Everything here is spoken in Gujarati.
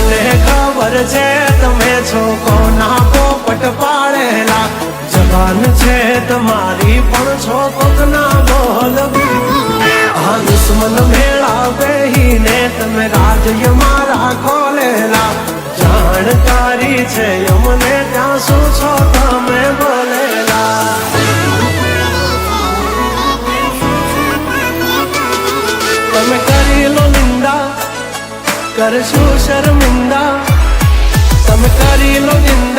મને ખબર છે તમે છો કોના પોપટ પાડેલા, જવાન છે તમારી પણ છો કોકના બોલ. આ દુશ્મન મેળા બેહીને તમે રાજ્ય મારા ખોલેલા, જાણકારી છે અમને ત્યાં શું છો તમે બોલેલા. તમે કરી લો નિંદા, કરશું શર્મિંદા, તમે કરી લો નિંદા.